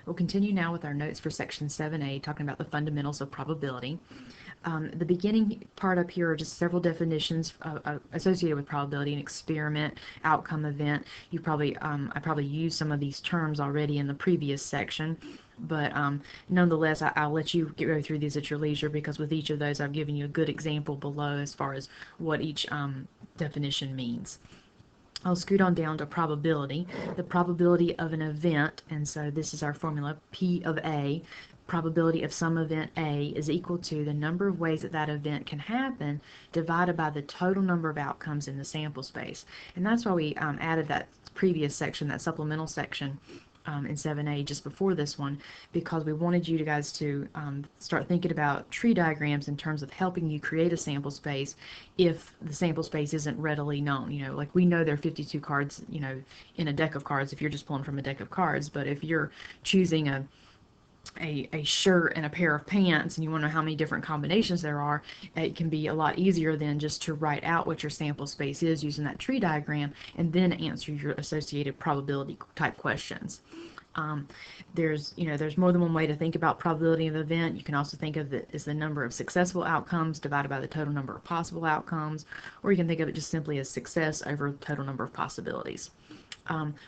We'll continue now with our notes for section 7A, talking about the fundamentals of probability. The beginning part up here are just several definitions associated with probability: an experiment, outcome, event. I probably used some of these terms already in the previous section, but nonetheless, I'll let you go through these at your leisure, because with each of those I've given you a good example below as far as what each definition means. I'll scoot on down to probability, the probability of an event, and so this is our formula, P of A. Probability of some event A is equal to the number of ways that that event can happen divided by the total number of outcomes in the sample space. And that's why we added that previous section, that supplemental section in 7A just before this one, because we wanted you guys to start thinking about tree diagrams in terms of helping you create a sample space if the sample space isn't readily known. Like we know there are 52 cards, in a deck of cards if you're just pulling from a deck of cards, but if you're choosing a shirt and a pair of pants and you want to know how many different combinations there are, it can be a lot easier than just to write out what your sample space is using that tree diagram and then answer your associated probability type questions. There's more than one way to think about probability of event. You can also think of it as the number of successful outcomes divided by the total number of possible outcomes, or you can think of it just simply as success over the total number of possibilities.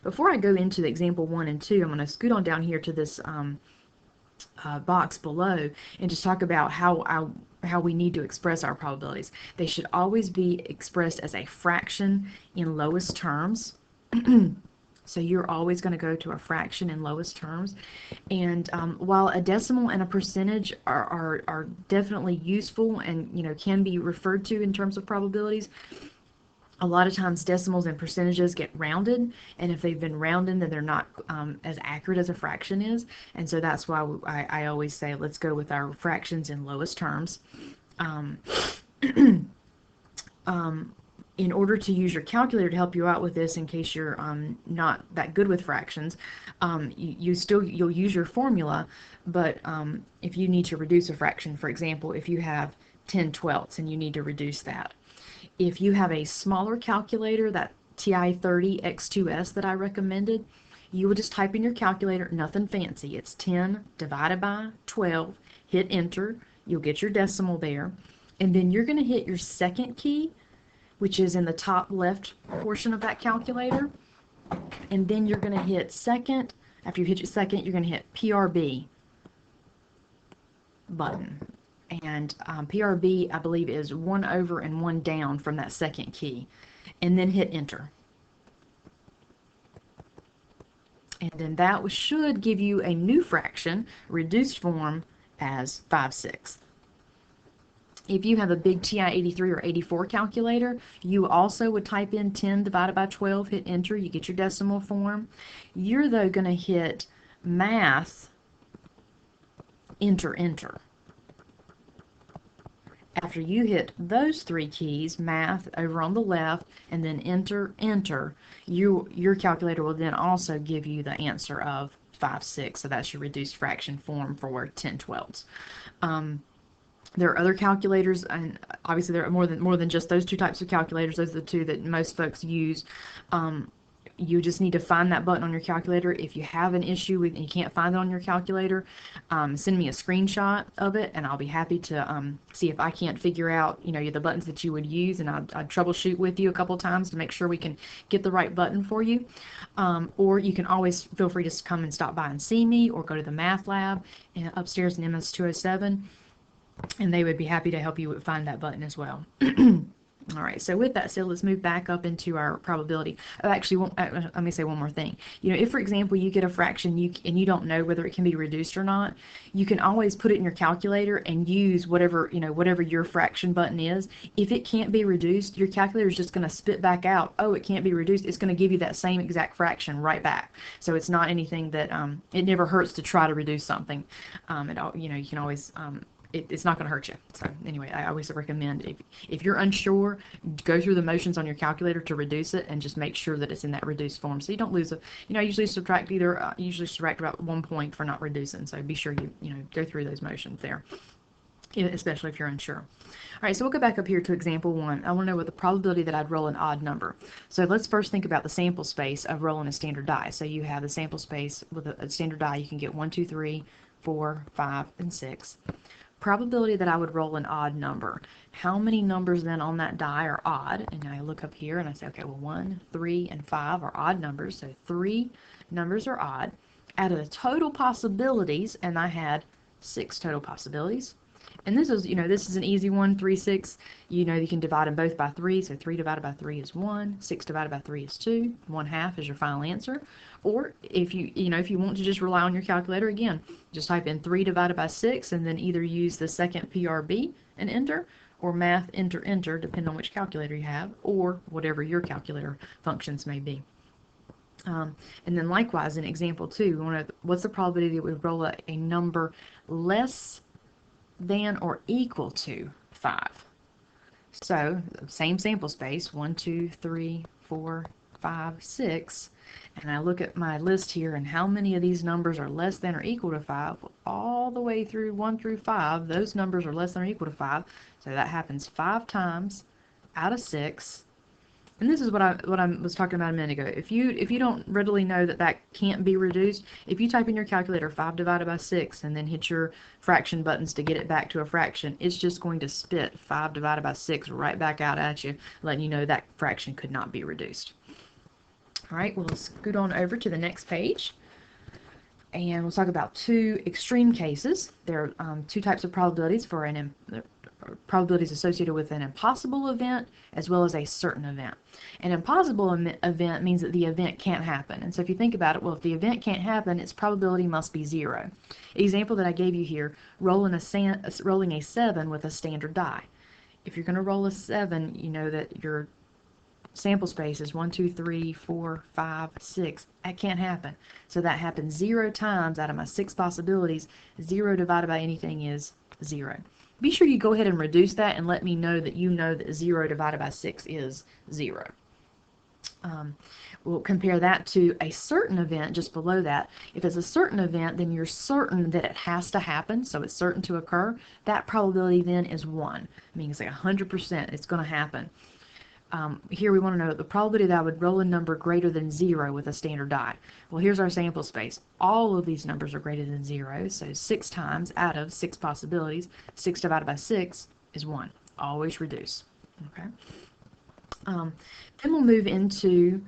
Before I go into the example 1 and 2, I'm going to scoot on down here to this box below and just talk about how we need to express our probabilities. They should always be expressed as a fraction in lowest terms. So you're always going to go to a fraction in lowest terms. And while a decimal and a percentage are definitely useful and can be referred to in terms of probabilities, a lot of times decimals and percentages get rounded, and if they've been rounded, then they're not as accurate as a fraction is. And so that's why I always say let's go with our fractions in lowest terms. In order to use your calculator to help you out with this, in case you're not that good with fractions, you'll use your formula, but if you need to reduce a fraction, for example, if you have 10/12 and you need to reduce that, if you have a smaller calculator, that TI-30X2S that I recommended, you will just type in your calculator, nothing fancy. It's 10 divided by 12, hit enter, you'll get your decimal there, and then you're going to hit your second key, which is in the top left portion of that calculator, and then you're going to hit second. After you hit your second, you're going to hit PRB button. And PRB, I believe, is 1 over and 1 down from that second key, and then hit enter. And then that should give you a new fraction, reduced form as 5/6. If you have a big TI-83 or 84 calculator, you also would type in 10 divided by 12, hit enter, you get your decimal form. You're, though, going to hit math, enter, enter. After you hit those 3 keys, math over on the left, and then enter, enter, your calculator will then also give you the answer of 5/6. So that's your reduced fraction form for 10/12. There are other calculators, and obviously there are more than just those 2 types of calculators. Those are the 2 that most folks use. You just need to find that button on your calculator. If you have an issue with and you can't find it on your calculator, send me a screenshot of it, and I'll be happy to see if I can't figure out the buttons that you would use, and I'd troubleshoot with you a couple times to make sure we can get the right button for you. Or you can always feel free to come and stop by and see me, or go to the math lab upstairs in MS 207, and they would be happy to help you find that button as well. All right, so with that said, let's move back up into our probability. Actually, let me say one more thing. If, for example, you get a fraction and you don't know whether it can be reduced or not, you can always put it in your calculator and use whatever your fraction button is. If it can't be reduced, your calculator is just going to spit back out, oh, it can't be reduced. It's going to give you that same exact fraction right back. So it's not anything that, it never hurts to try to reduce something. You can always, it's not going to hurt you. So anyway, I always recommend, if you're unsure, go through the motions on your calculator to reduce it, and just make sure that it's in that reduced form, so you don't lose I usually subtract about 1 point for not reducing. So be sure you go through those motions there. especially if you're unsure. All right, so we'll go back up here to example 1. I want to know what the probability that I'd roll an odd number. So let's first think about the sample space of rolling a standard die. So you have the sample space with a standard die. You can get 1, 2, 3, 4, 5, and 6. Probability that I would roll an odd number. How many numbers then on that die are odd? And I look up here and I say, okay, well 1, 3, and 5 are odd numbers. So 3 numbers are odd. Out of the total possibilities, and I had 6 total possibilities. And this is, this is an easy one, 3, 6. You can divide them both by 3. So 3 divided by 3 is 1. 6 divided by 3 is 2. 1/2 is your final answer. Or if you want to just rely on your calculator, again, just type in 3 divided by 6 and then either use the second PRB and enter, or math enter, depending on which calculator you have, or whatever your calculator functions may be. And then likewise in example 2, we want to, what's the probability that we roll a number less than or equal to 5? So same sample space, 1, 2, 3, 4, 5, 6, and I look at my list here and how many of these numbers are less than or equal to 5. All the way through 1 through 5, those numbers are less than or equal to 5. So that happens 5 times out of 6. And this is what I was talking about a minute ago. If you don't readily know that can't be reduced, if you type in your calculator 5 divided by 6 and then hit your fraction buttons to get it back to a fraction, it's just going to spit 5 divided by 6 right back out at you, letting you know that fraction could not be reduced. All right, we'll scoot on over to the next page. And we'll talk about 2 extreme cases. There are 2 types of probabilities for probabilities associated with an impossible event as well as a certain event. An impossible event means that the event can't happen. And so if you think about it, well, if the event can't happen, its probability must be 0. Example that I gave you here, rolling a 7 with a standard die. If you're going to roll a 7, you know that your sample space is 1, 2, 3, 4, 5, 6. That can't happen. So that happens 0 times out of my 6 possibilities. 0 divided by anything is 0. Be sure you go ahead and reduce that and let me know that you know that 0 divided by 6 is 0. We'll compare that to a certain event just below that. If it's a certain event, then you're certain that it has to happen, so it's certain to occur. That probability then is 1. I mean, it's like 100% it's going to happen. Here we want to know the probability that I would roll a number greater than 0 with a standard die. Well, here's our sample space. All of these numbers are greater than 0, so 6 times out of 6 possibilities, 6 divided by 6 is 1. Always reduce. Okay. Then we'll move into,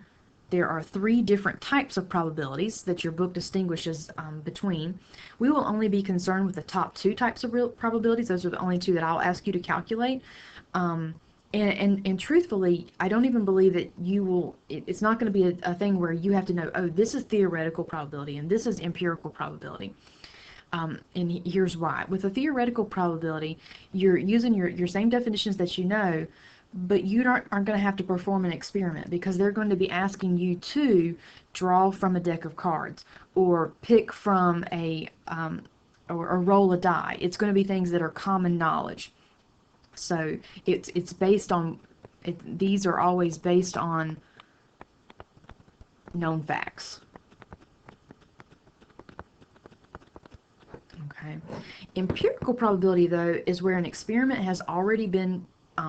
there are 3 different types of probabilities that your book distinguishes between. We will only be concerned with the top 2 types of real probabilities. Those are the only 2 that I'll ask you to calculate. And truthfully, I don't even believe that you will, it's not going to be a thing where you have to know, oh, this is theoretical probability and this is empirical probability. And here's why. With a theoretical probability, you're using your same definitions that you know, but you aren't going to have to perform an experiment because they're going to be asking you to draw from a deck of cards or pick from or roll a die. It's going to be things that are common knowledge. So it's based on, these are always based on known facts. Okay. Empirical probability, though, is where an experiment has already been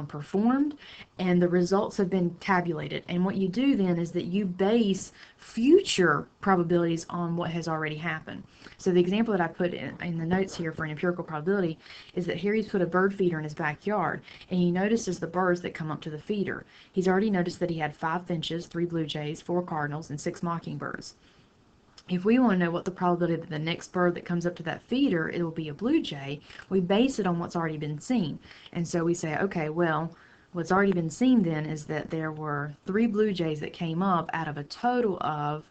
performed and the results have been tabulated. And what you do then is that you base future probabilities on what has already happened. So the example that I put in the notes here for an empirical probability is that here he's put a bird feeder in his backyard and he notices the birds that come up to the feeder. He's already noticed that he had 5 finches, 3 blue jays, 4 cardinals, and 6 mockingbirds. If we want to know what the probability that the next bird that comes up to that feeder, it will be a blue jay, we base it on what's already been seen. And so we say, okay, well, what's already been seen then is that there were 3 blue jays that came up out of a total of,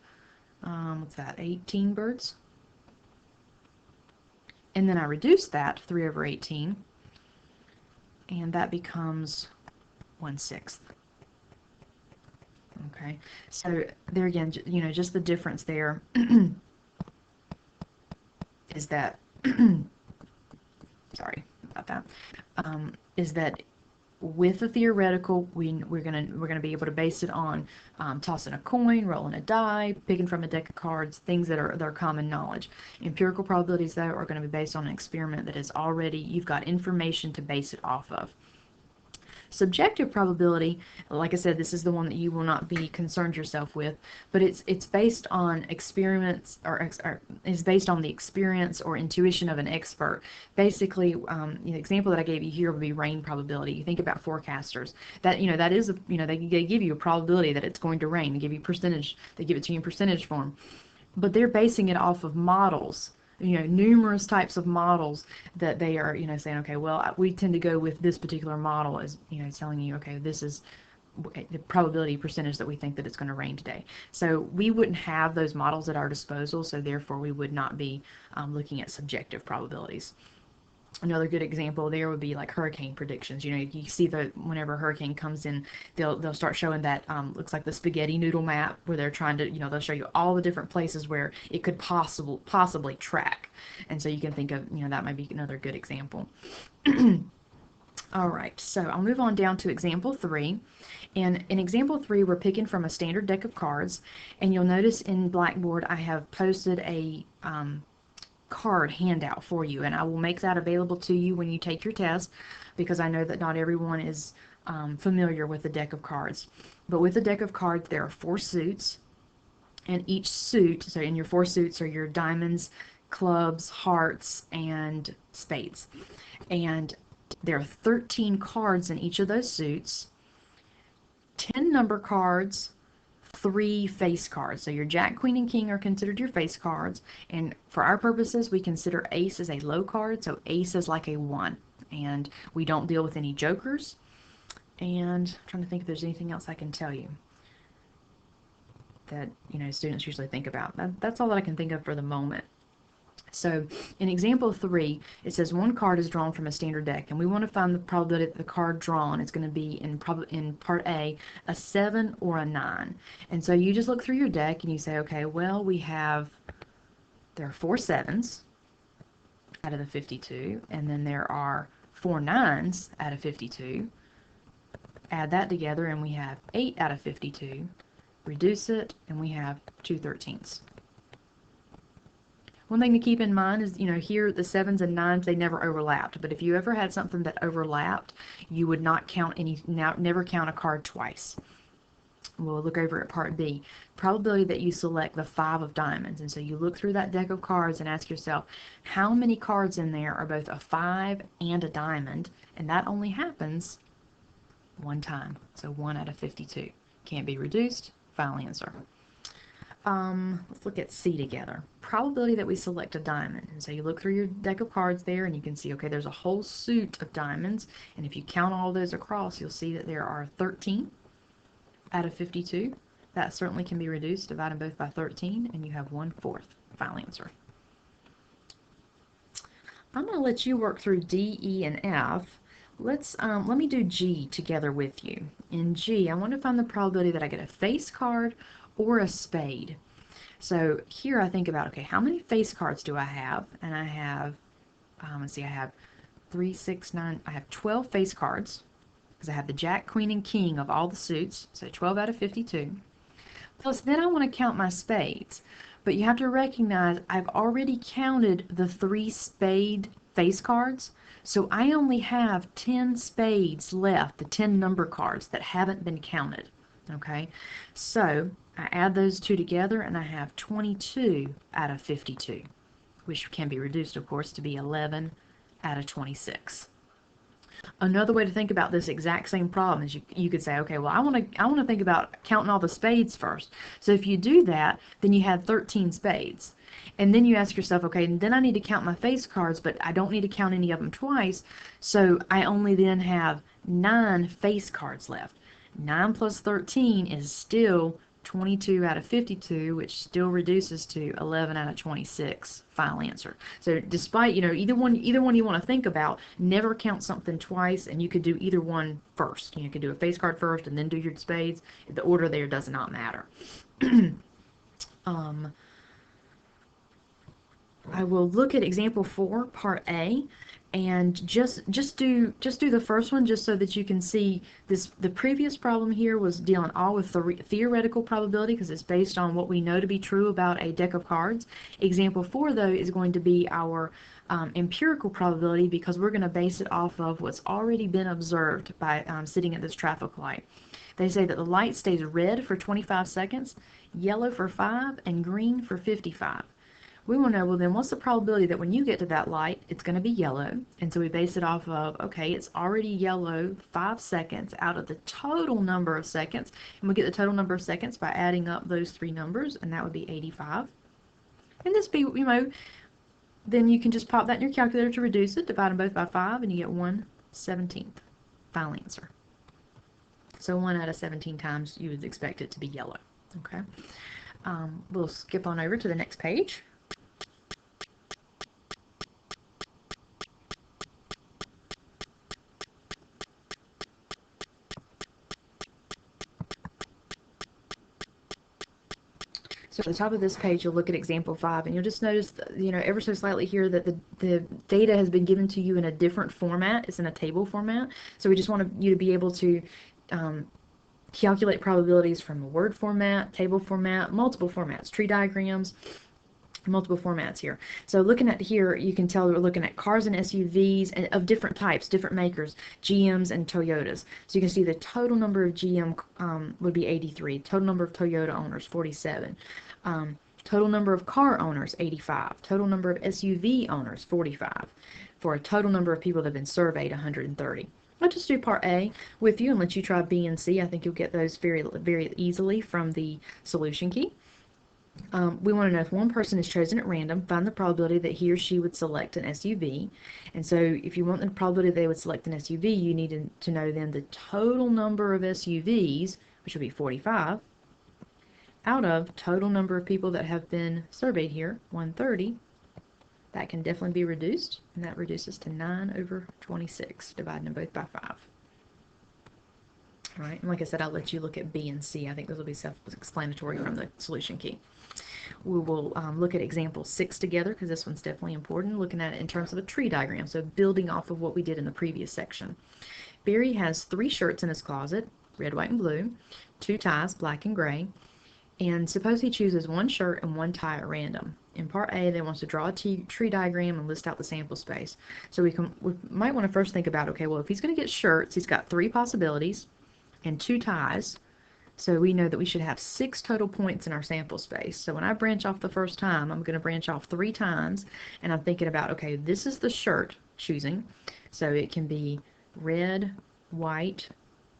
18 birds? And then I reduce that, 3 over 18, and that becomes 1/6. Okay, so there again, just the difference there is that, sorry about that, is that with the theoretical, we're gonna be able to base it on tossing a coin, rolling a die, picking from a deck of cards, things that are common knowledge. Empirical probabilities, though, are going to be based on an experiment that is already, you've got information to base it off of. Subjective probability, like I said, this is the one that you will not be concerned yourself with, but it's based on experiments, or is based on the experience or intuition of an expert. Basically, the example that I gave you here would be rain probability. You think about forecasters. That that is they give you a probability that it's going to rain. They give you percentage. They give it to you in percentage form, but they're basing it off of models, numerous types of models that they are, saying, okay, well, we tend to go with this particular model as, telling you, okay, this is the probability percentage that we think that it's going to rain today. So we wouldn't have those models at our disposal, so therefore we would not be looking at subjective probabilities. Another good example there would be like hurricane predictions. You see that whenever a hurricane comes in, they'll start showing that looks like the spaghetti noodle map, where they're trying to, they'll show you all the different places where it could possibly track. And so you can think of, that might be another good example. All right, so I'll move on down to example 3. And in example 3, we're picking from a standard deck of cards. And you'll notice in Blackboard, I have posted a card handout for you, and I will make that available to you when you take your test, because I know that not everyone is familiar with the deck of cards. But with the deck of cards, there are 4 suits, and each suit, so in your 4 suits are your diamonds, clubs, hearts, and spades. And there are 13 cards in each of those suits, 10 number cards, 3 face cards. So your Jack, Queen, and King are considered your face cards, and for our purposes, we consider Ace as a low card, so Ace is like a 1, and we don't deal with any jokers. And I'm trying to think if there's anything else I can tell you that students usually think about. That's all that I can think of for the moment. So in example 3, it says one card is drawn from a standard deck, and we want to find the probability that the card drawn is going to be in part A, a 7 or a 9. And so you just look through your deck and you say, okay, well, there are 4 7s out of the 52, and then there are 4 9s out of 52. Add that together and we have 8 out of 52. Reduce it and we have 2 13s. One thing to keep in mind is, here the 7s and 9s, they never overlapped. But if you ever had something that overlapped, you would not count never count a card twice. We'll look over at part B. Probability that you select the 5 of diamonds. And so you look through that deck of cards and ask yourself, how many cards in there are both a 5 and a diamond? And that only happens 1 time. So 1 out of 52. Can't be reduced. Final answer. Let's look at C together. Probability that we select a diamond. And so you look through your deck of cards there and you can see, okay, there's a whole suit of diamonds. And if you count all those across, you'll see that there are 13 out of 52. That certainly can be reduced. Divide them both by 13 and you have 1/4. Final answer. I'm going to let you work through D, E, and F. Let me do G together with you. In G, I want to find the probability that I get a face card or a spade. So here I think about, okay, how many face cards do I have? And I have, let's see, I have 3, 6, 9, I have 12 face cards, because I have the Jack, Queen, and King of all the suits, so 12 out of 52. Plus, then I want to count my spades. But you have to recognize I've already counted the 3 spade face cards, so I only have 10 spades left, the 10 number cards that haven't been counted. Okay, so I add those 2 together and I have 22 out of 52, which can be reduced, of course, to be 11 out of 26. Another way to think about this exact same problem is you could say, okay, well, I want to think about counting all the spades first. So if you do that, then you have 13 spades. And then you ask yourself, okay, and then I need to count my face cards, but I don't need to count any of them twice. So I only then have 9 face cards left. 9 plus 13 is still 22 out of 52, which still reduces to 11 out of 26. Final answer. So despite, either one you want to think about, never count something twice, and you could do either one first. You could do a face card first and then do your spades. The order there does not matter. I will look at example 4, part A, And just do the first one just so that you can see this. The previous problem here was dealing all with theoretical probability because it's based on what we know to be true about a deck of cards. Example 4 though is going to be our empirical probability because we're going to base it off of what's already been observed by sitting at this traffic light. They say that the light stays red for 25 seconds, yellow for 5, and green for 55. We want to know, well then, what's the probability that when you get to that light, it's going to be yellow? And so we base it off of, okay, it's already yellow 5 seconds out of the total number of seconds. And we get the total number of seconds by adding up those 3 numbers, and that would be 85. And this be, then you can just pop that in your calculator to reduce it, divide them both by 5, and you get 1/17. Final answer. So 1 out of 17 times you would expect it to be yellow. Okay. We'll skip on over to the next page. So at the top of this page, you'll look at example 5, and you'll just notice, ever so slightly here that the data has been given to you in a different format. It's in a table format. So we just want you to be able to calculate probabilities from a word format, table format, multiple formats, tree diagrams, multiple formats here. So looking at here, you can tell we're looking at cars and SUVs and of different types, different makers, GMs and Toyotas. So you can see the total number of GM would be 83, total number of Toyota owners 47, total number of car owners 85, total number of SUV owners 45, for a total number of people that have been surveyed 130. I'll just do part A with you and let you try B and C. I think you'll get those very, very easily from the solution key. We want to know if one person is chosen at random, find the probability that he or she would select an SUV. And so if you want the probability they would select an SUV, you need to know then the total number of SUVs, which would be 45, out of total number of people that have been surveyed here, 130. That can definitely be reduced, and that reduces to 9/26, dividing them both by 5. All right, and like I said, I'll let you look at B and C. I think those will be self-explanatory from the solution key. We will look at example 6 together because this one's definitely important, looking at it in terms of a tree diagram, so building off of what we did in the previous section. Barry has 3 shirts in his closet, red, white, and blue, 2 ties, black and gray, and suppose he chooses 1 shirt and 1 tie at random. In part A, they want us to draw a tree diagram and list out the sample space. So we might want to first think about, okay, well, if he's going to get shirts, he's got 3 possibilities and 2 ties. So we know that we should have 6 total points in our sample space. So when I branch off the first time, I'm going to branch off 3 times, and I'm thinking about, okay, this is the shirt choosing. So it can be red, white,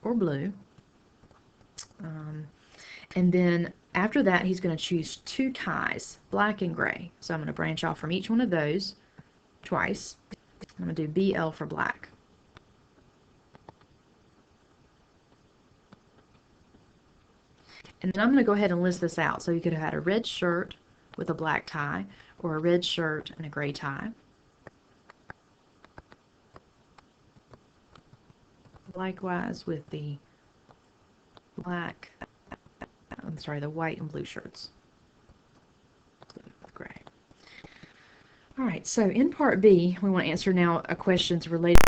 or blue. And then after that, he's going to choose 2 ties, black and gray. So I'm going to branch off from each one of those twice. I'm going to do BL for black. And then I'm going to go ahead and list this out. So you could have had a red shirt with a black tie, or a red shirt and a gray tie. Likewise with the the white and blue shirts. Gray. All right, so in part B, we want to answer now questions related